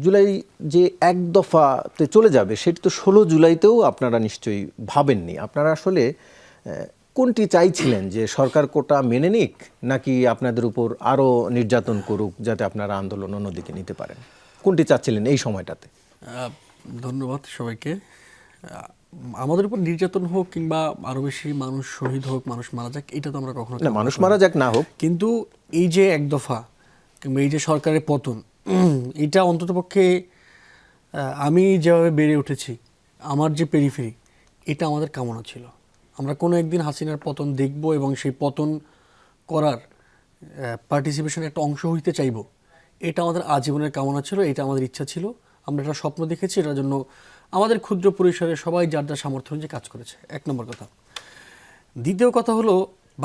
জুলাই যে এক দফাতে চলে যাবে সেটি তো 16 জুলাইতেও আপনারা নিশ্চয়ই ভাবেননি। আপনারা আসলে কোনটি চাইছিলেন, যে সরকার কোটা মেনে নিক নাকি আপনাদের উপর আরও নির্যাতন করুক যাতে আপনারা আন্দোলন অন্যদিকে নিতে পারেন? কোনটি চাচ্ছিলেন এই সময়টাতে? ধন্যবাদ সবাইকে। আমাদের উপর নির্যাতন হোক কিংবা আরও বেশি মানুষ শহীদ হোক, মানুষ মারা যাক, এটা তো আমরা কখনো না, মানুষ মারা যাক না হোক, কিন্তু এই যে এক দফা কিংবা এই যে সরকারের পতন, এটা অন্ততপক্ষে আমি যেভাবে বেড়ে উঠেছি, আমার যে পেরিফেরি, এটা আমাদের কামনা ছিল। আমরা কোনো একদিন হাসিনার পতন দেখব এবং সেই পতন করার পার্টিসিপেশনের একটা অংশ হইতে চাইব, এটা আমাদের আজীবনের কামনা ছিল, এটা আমাদের ইচ্ছা ছিল। আমরা একটা স্বপ্ন দেখেছি, এটার জন্য আমাদের ক্ষুদ্র পরিসরে সবাই যার যার সামর্থ্য অনুযায়ী কাজ করেছে, এক নম্বর কথা। দ্বিতীয় কথা হলো,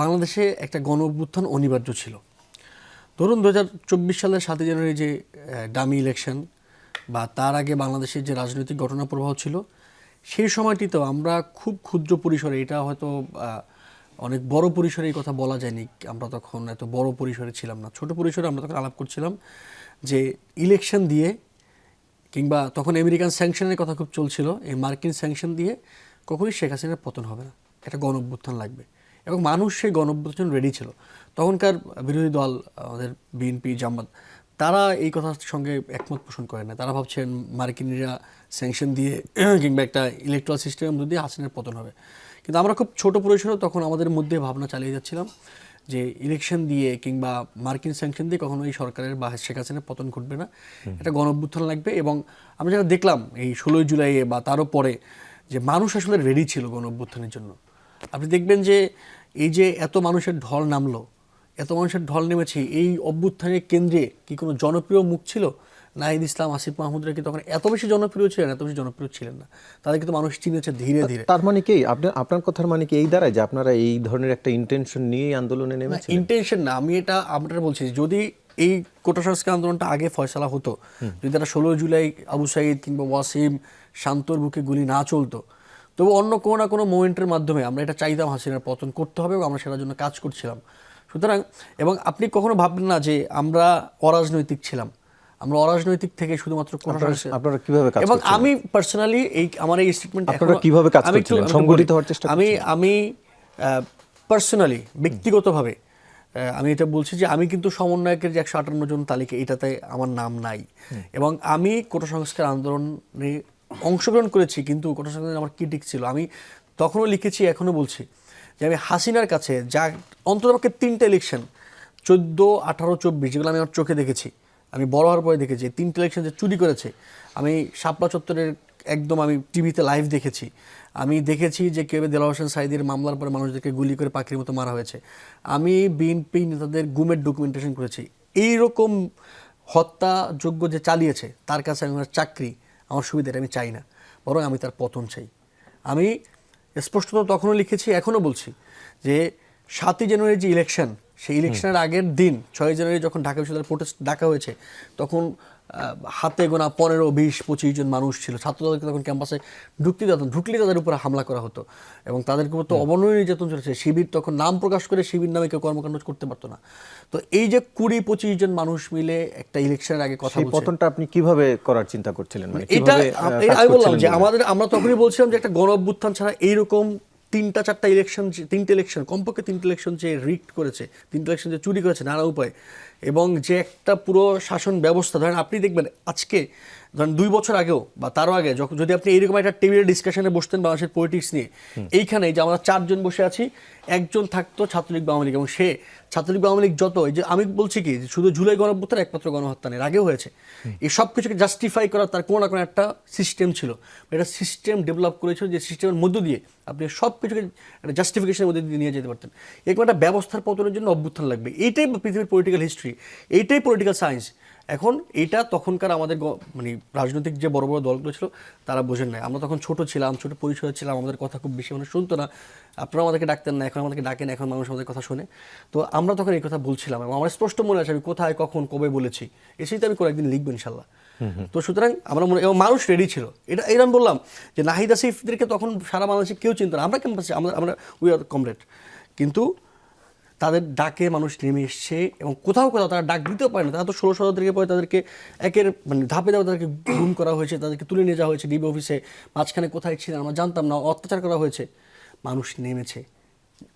বাংলাদেশে একটা গণ অভ্যুত্থান অনিবার্য ছিল। ধরুন 2024 সালের 7 জানুয়ারি যে ডামি ইলেকশন বা তার আগে বাংলাদেশের যে রাজনৈতিক ঘটনা প্রবাহ ছিল, সেই সময়টিতেও আমরা খুব ক্ষুদ্র পরিসরে, এটা হয়তো অনেক বড় পরিসরে এই কথা বলা যায়নি, আমরা তখন এত বড় পরিসরে ছিলাম না, ছোট পরিসরে আমরা তখন আলাপ করছিলাম যে ইলেকশন দিয়ে কিংবা তখন আমেরিকান স্যাংশনের কথা খুব চলছিল, এই মার্কিন স্যাংশন দিয়ে কখনোই শেখ হাসিনার পতন হবে না, একটা গণ অভ্যুত্থান লাগবে। এবং মানুষ সেই গণ অভ্যুত্থান রেডি ছিল। তখনকার বিরোধী দল, আমাদের বিএনপি, জামাত, তারা এই কথার সঙ্গে একমত পোষণ করে না। তারা ভাবছেন মার্কিনিরা স্যাংশন দিয়ে কিংবা একটা ইলেকট্রাল সিস্টেমের মধ্যে দিয়ে হাসিনার পতন হবে। কিন্তু আমরা খুব ছোট পরিসরে তখন আমাদের মধ্যে ভাবনা চালিয়ে যাচ্ছিলাম যে ইলেকশন দিয়ে কিংবা মার্কিন স্যাংশন দিয়ে কখনো এই সরকারের বা শেখ হাসিনার পতন ঘটবে না, এটা গণ অভ্যুত্থান লাগবে। এবং আমরা যেটা দেখলাম এই 16 জুলাইয়ে বা তারও পরে, যে মানুষ আসলে রেডি ছিল গণ অভ্যুত্থানের জন্য। আপনি দেখবেন যে এই যে এত মানুষের ঢল নামলো, এত মানুষের ঢল নেমেছে, এই অভ্যুত্থানের কেন্দ্রে কি কোনো জনপ্রিয় মুখ ছিল? নাহিদ ইসলাম, আসিফ মাহমুদরা কি তখন এত বেশি জনপ্রিয় ছিলেন? এত বেশি জনপ্রিয় ছিলেন না। তাদের কিন্তু মানুষ চিনেছে ধীরে ধীরে। তার মানে কি আপনার কথার মানে কি এই দাঁড়ায় যে আপনারা এই ধরনের একটা ইন্টেনশন নিয়ে আন্দোলনে নেমেছেন? ইন্টেনশন না, আমি এটা আপনারা বলছি, যদি এই কোটা সংস্কার আন্দোলনটা আগে ফয়সালা হতো, যদি তারা 16 জুলাই আবু সাঈদ কিংবা ওয়াসিম, শান্তর বুকে গুলি না চলতো, তবু অন্য কোনো না কোনো মোমেন্টের মাধ্যমে আমরা এটা চাইতাম হাসিনার পতন করতে হবে এবং আমরা সেটার জন্য কাজ করছিলাম। সুতরাং, এবং আপনি কখনো ভাববেন না যে আমরা অরাজনৈতিক ছিলাম। আমরা অরাজনৈতিক থেকে শুধুমাত্র আপনারা কিভাবে কাজ এবং করছেন? আমি পার্সোনালি আমার এই স্টেটমেন্ট আপনারা কিভাবে কাজ করছিলেন? সংগঠিত হওয়ার চেষ্টা করছিলেন? আমি পার্সোনালি, ব্যক্তিগতভাবে আমি এটা বলছি যে আমি কিন্তু সমন্বয়কের যে 158 জন তালিকা, এটাতে আমার নাম নাই। এবং আমি কোটা সংস্কার আন্দোলনে অংশগ্রহণ করেছি, কিন্তু কোটা সংস্কার আমার ক্রিটিক ছিল। আমি তখনও লিখেছি, এখনও বলছি যে আমি হাসিনার কাছে যা অন্ততপক্ষে 3টা ইলেকশন, 14, 18, 24, যেগুলো আমি আমার চোখে দেখেছি, আমি বড় হওয়ার পরে দেখেছি, 3টা ইলেকশন যে চুরি করেছে, আমি শাপলা চত্বরের একদম আমি টিভিতে লাইভ দেখেছি। আমি দেখেছি যে কীভাবে দেলোয়ার হোসেন সাঈদীর মামলার পরে মানুষদেরকে গুলি করে পাখির মতো মারা হয়েছে। আমি বিএনপি নেতাদের গুমের ডকুমেন্টেশন করেছি। এইরকম হত্যাযোগ্য যে চালিয়েছে, তার কাছে আমি আমার চাকরি, আমার সুবিধাটা আমি চাই না, বরং আমি তার পতন চাই। আমি স্পষ্টত তখনও লিখেছি, এখনও বলছি যে 7 জানুয়ারি যে ইলেকশন, সেই ইলেকশনের আগের দিন 6 জানুয়ারি যখন ঢাকা বিশ্ববিদ্যালয়ে প্রোটেস্ট ডাকা হয়েছে, তখন হাতে গোনা 15, 20, 25 জন মানুষ ছিল। ছাত্রদেরকে তখন ক্যাম্পাসে ঢুকলেই তাদের উপরে হামলা করা হতো এবং তাদেরকে তো অবর্ণনীয় নির্যাতন চলেছে। শিবির তখন নাম প্রকাশ করে শিবির নামে কেউ কর্মকাণ্ড করতে পারতো না। তো এই যে 20-25 জন মানুষ মিলে একটা ইলেকশনের আগে কথা বলছে, পতনটা আপনি কিভাবে করার চিন্তা করছিলেন? এটা আমি বললাম যে আমরা তখনই বলছিলাম যে একটা গণ অভ্যুত্থান ছাড়া এইরকম 3-4টা ইলেকশন, 3টে ইলেকশন, কমপক্ষে 3টে ইলেকশন যে রিগড করেছে, 3টে ইলেকশন যে চুরি করেছে নানা উপায়, এবং যে একটা পুরো শাসন ব্যবস্থা, ধরেন আপনি দেখবেন আজকে, ধরেন 2 বছর আগেও বা তারও আগে, যদি আপনি এইরকম একটা টেবিলের ডিসকাশনে বসতেন বাংলাদেশের পলিটিক্স নিয়ে, এইখানে যে আমরা 4 জন বসে আছি, একজন থাকতো ছাত্রলীগ বা আওয়ামী লীগ, এবং সে ছাত্রলীগ বা আওয়ামী লীগ যত, এই যে আমি বলছি কি, শুধু জুলাই গণঅভ্যুত্থান একমাত্র গণহত্যানের আগেও হয়েছে, এই সব কিছুকে জাস্টিফাই করার তার কোনো না কোনো একটা সিস্টেম ছিল। এটা সিস্টেম ডেভেলপ করেছিল, যে সিস্টেমের মধ্য দিয়ে আপনি সব কিছুকে একটা জাস্টিফিকেশনের মধ্যে দিয়ে নিয়ে যেতে পারতেন। এরকম একটা ব্যবস্থার পতনের জন্য অভ্যুত্থান লাগবে, এইটাই পৃথিবীর পলিটিক্যাল হিস্ট্রি, এইটাই পলিটিক্যাল সায়েন্স। এখন এটা তখনকার আমাদের মানে রাজনৈতিক যে বড় বড় দলগুলো ছিল, তারা বোঝেন নাই। আমরা তখন ছোট ছিলাম, ছোট পরিসরে ছিলাম, আমাদের কথা খুব বেশি মানুষ শুনতো না। আপনারা আমাদেরকে ডাকতেন না, এখন আমাদেরকে ডাকেন, এখন মানুষ আমাদের কথা শুনে। তো আমরা তখন এই কথা বলছিলাম এবং আমার স্পষ্ট মনে আছে আমি কোথায়, কখন, কবে বলেছি। এসেই তো আমি কয়েকদিন লিখবো ইনশাল্লাহ। তো সুতরাং আমরা এবং মানুষ রেডি ছিল। এটা এরকম বললাম যে নাহিদ আসিফদেরকে তখন সারা বাংলাদেশে কেউ চিনত না। আমরা ক্যাম্পাসে, আমরা উই আর কমরেড, কিন্তু তাদের ডাকে মানুষ নেমে এসছে এবং কোথাও কোথাও তারা ডাক দিতেও পারে না। তারা তো 16 শতাব্দীর পরে তাদেরকে একের মানে ধাপে ধাপে তাদেরকে গুম করা হয়েছে, তাদেরকে তুলে নিয়ে যাওয়া হয়েছে ডিবি অফিসে। মাঝখানে কোথায় ছিলেন আমরা জানতাম না, অত্যাচার করা হয়েছে। মানুষ নেমেছে,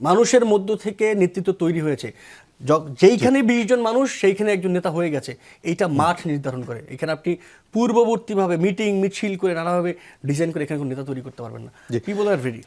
মানুষের মধ্য থেকে নেতৃত্ব তৈরি হয়েছে। যেইখানে 20 জন মানুষ সেইখানে একজন নেতা হয়ে গেছে। এইটা মাঠ নির্ধারণ করে। এখানে আপনি পূর্ববর্তীভাবে মিটিং মিছিল করে নানাভাবে ডিজাইন করে এখানে কোনো নেতা তৈরি করতে পারবেন না। পিপল আর রেডি।